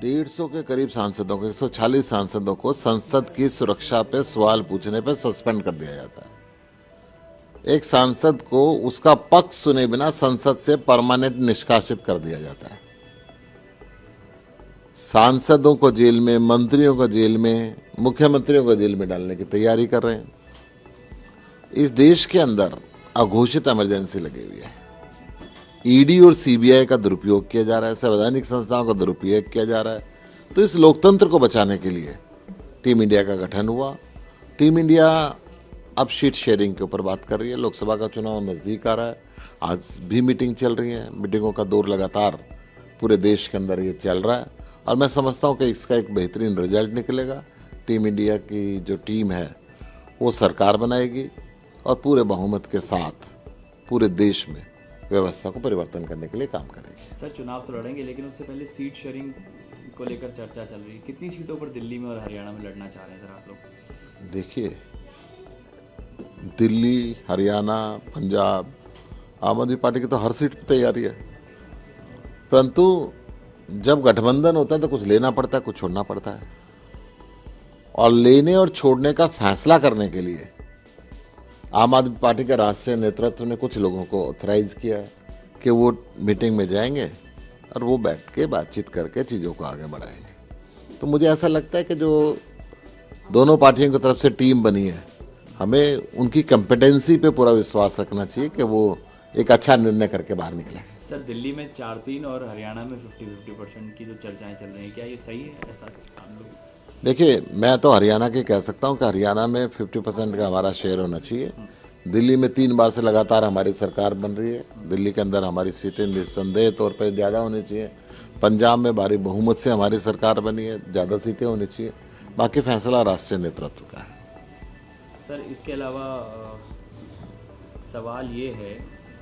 150 के करीब सांसदों को, 146 सांसदों को संसद की सुरक्षा पे सवाल पूछने पे सस्पेंड कर दिया जाता है। एक सांसद को उसका पक्ष सुने बिना संसद से परमानेंट निष्कासित कर दिया जाता है। सांसदों को जेल में, मंत्रियों को जेल में, मुख्यमंत्रियों को जेल में डालने की तैयारी कर रहे हैं। इस देश के अंदर अघोषित इमरजेंसी लगी हुई है। ईडी और सीबीआई का दुरुपयोग किया जा रहा है, संवैधानिक संस्थाओं का दुरुपयोग किया जा रहा है। तो इस लोकतंत्र को बचाने के लिए टीम इंडिया का गठन हुआ। टीम इंडिया अब सीट शेयरिंग के ऊपर बात कर रही है। लोकसभा का चुनाव नज़दीक आ रहा है, आज भी मीटिंग चल रही है। मीटिंगों का दौर लगातार पूरे देश के अंदर ये चल रहा है और मैं समझता हूँ कि इसका एक बेहतरीन रिजल्ट निकलेगा। टीम इंडिया की जो टीम है वो सरकार बनाएगी और पूरे बहुमत के साथ पूरे देश में व्यवस्था को परिवर्तन करने के लिए काम करेगी। सर, चुनाव तो लड़ेंगे, लेकिन उससे पहले सीट शेयरिंग को लेकर चर्चा चल रही है। कितनी सीटों पर दिल्ली में और हरियाणा में लड़ना चाह रहे हैं सर आप लोग? देखिए, दिल्ली, हरियाणा, पंजाब, आम आदमी पार्टी की तो हर सीट पर तैयारी है। परंतु जब गठबंधन होता है तो कुछ लेना पड़ता है, कुछ छोड़ना पड़ता है। और लेने और छोड़ने का फैसला करने के लिए आम आदमी पार्टी के राष्ट्रीय नेतृत्व ने कुछ लोगों को ऑथराइज किया है कि वो मीटिंग में जाएंगे और वो बैठ के बातचीत करके चीज़ों को आगे बढ़ाएंगे। तो मुझे ऐसा लगता है कि जो दोनों पार्टियों की तरफ से टीम बनी है, हमें उनकी कॉम्पिटेंसी पे पूरा विश्वास रखना चाहिए कि वो एक अच्छा निर्णय करके बाहर निकले। सर, दिल्ली में 4-3 और हरियाणा में 50-50% की जो चर्चाएं चल रही हैं, क्या ये सही है? ऐसा हम लोग देखिए, मैं तो हरियाणा की कह सकता हूं कि हरियाणा में 50% का हमारा शेयर होना चाहिए। दिल्ली में 3 बार से लगातार हमारी सरकार बन रही है। दिल्ली के अंदर हमारी सीटें निस्संदेह तौर पर ज़्यादा होनी चाहिए। पंजाब में भारी बहुमत से हमारी सरकार बनी है, ज़्यादा सीटें होनी चाहिए। बाकी फैसला राष्ट्रीय नेतृत्व का है। सर, इसके अलावा सवाल ये है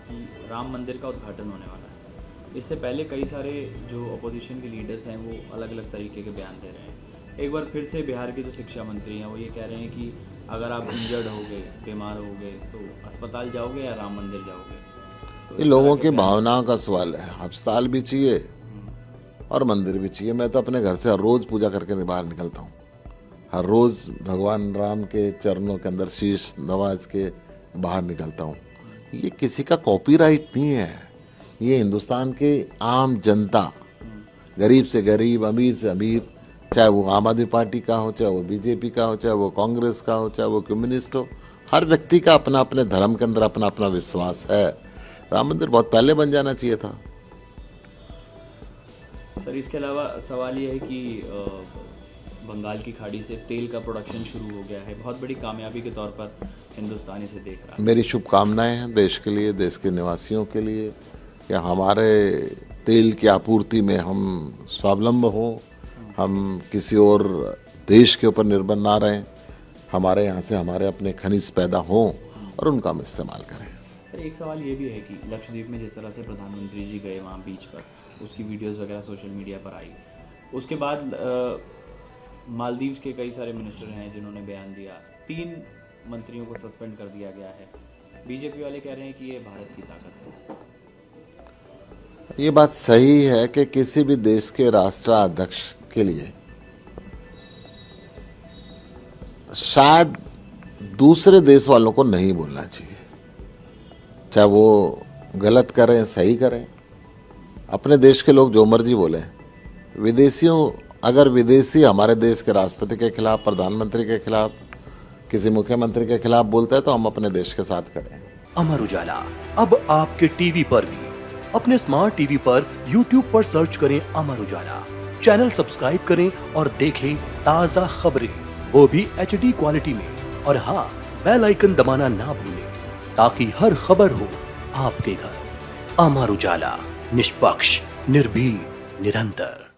कि राम मंदिर का उद्घाटन होने वाला है। इससे पहले कई सारे जो अपोजिशन के लीडर्स हैं वो अलग अलग तरीके के बयान दे रहे हैं। एक बार फिर से बिहार के जो शिक्षा मंत्री हैं वो ये कह रहे हैं कि अगर आप इंजर्ड हो गए, बीमार हो गए, तो अस्पताल जाओगे या राम मंदिर जाओगे? तो ये लोगों की भावनाओं का सवाल है। अस्पताल भी चाहिए और मंदिर भी चाहिए। मैं तो अपने घर से हर रोज़ पूजा करके बाहर निकलता हूँ। हर रोज़ भगवान राम के चरणों के अंदर शीश नवाज के बाहर निकलता हूँ। ये किसी का कॉपीराइट नहीं है। ये हिंदुस्तान के आम जनता, गरीब से गरीब, अमीर से अमीर, चाहे वो आम आदमी पार्टी का हो, चाहे वो बीजेपी का हो, चाहे वो कांग्रेस का हो, चाहे वो कम्युनिस्ट हो, हर व्यक्ति का अपना अपने धर्म के अंदर अपना अपना विश्वास है। राम मंदिर बहुत पहले बन जाना चाहिए था। सर, इसके अलावा सवाल ये है कि बंगाल की खाड़ी से तेल का प्रोडक्शन शुरू हो गया है। बहुत बड़ी कामयाबी के तौर पर हिंदुस्तान इसे देख रहा है। मेरी शुभकामनाएं हैं देश के लिए, देश के निवासियों के लिए, कि हमारे तेल की आपूर्ति में हम स्वावलंब हों, हम किसी और देश के ऊपर निर्भर ना रहें। हमारे यहाँ से हमारे अपने खनिज पैदा हों और उनका हम इस्तेमाल करें। सर, एक सवाल ये भी है कि लक्षद्वीप में जिस तरह से प्रधानमंत्री जी गए वहाँ बीच पर, उसकी वीडियोस वगैरह सोशल मीडिया पर आई। उसके बाद मालदीव्स के कई सारे मिनिस्टर हैं जिन्होंने बयान दिया। 3 मंत्रियों को सस्पेंड कर दिया गया है। बीजेपी वाले कह रहे हैं कि ये भारत की ताकत है। ये बात सही है कि किसी भी देश के राष्ट्राध्यक्ष के लिए शायद दूसरे देश वालों को नहीं बोलना चाहिए। चाहे वो गलत करें, सही करें, अपने देश के लोग जो मर्जी बोलें। अगर विदेशी हमारे देश के राष्ट्रपति के खिलाफ, प्रधानमंत्री के खिलाफ, किसी मुख्यमंत्री के खिलाफ बोलते हैं तो हम अपने देश के साथ खड़े हैं। अमर उजाला अब आपके टीवी पर भी। अपने स्मार्ट टीवी पर YouTube पर सर्च करें अमर उजाला, चैनल सब्सक्राइब करें और देखें ताज़ा खबरें, वो भी HD क्वालिटी में। और हाँ, बेल आइकन दबाना ना भूलें ताकि हर खबर हो आपके घर। अमर उजाला, निष्पक्ष, निर्भीक, निरंतर।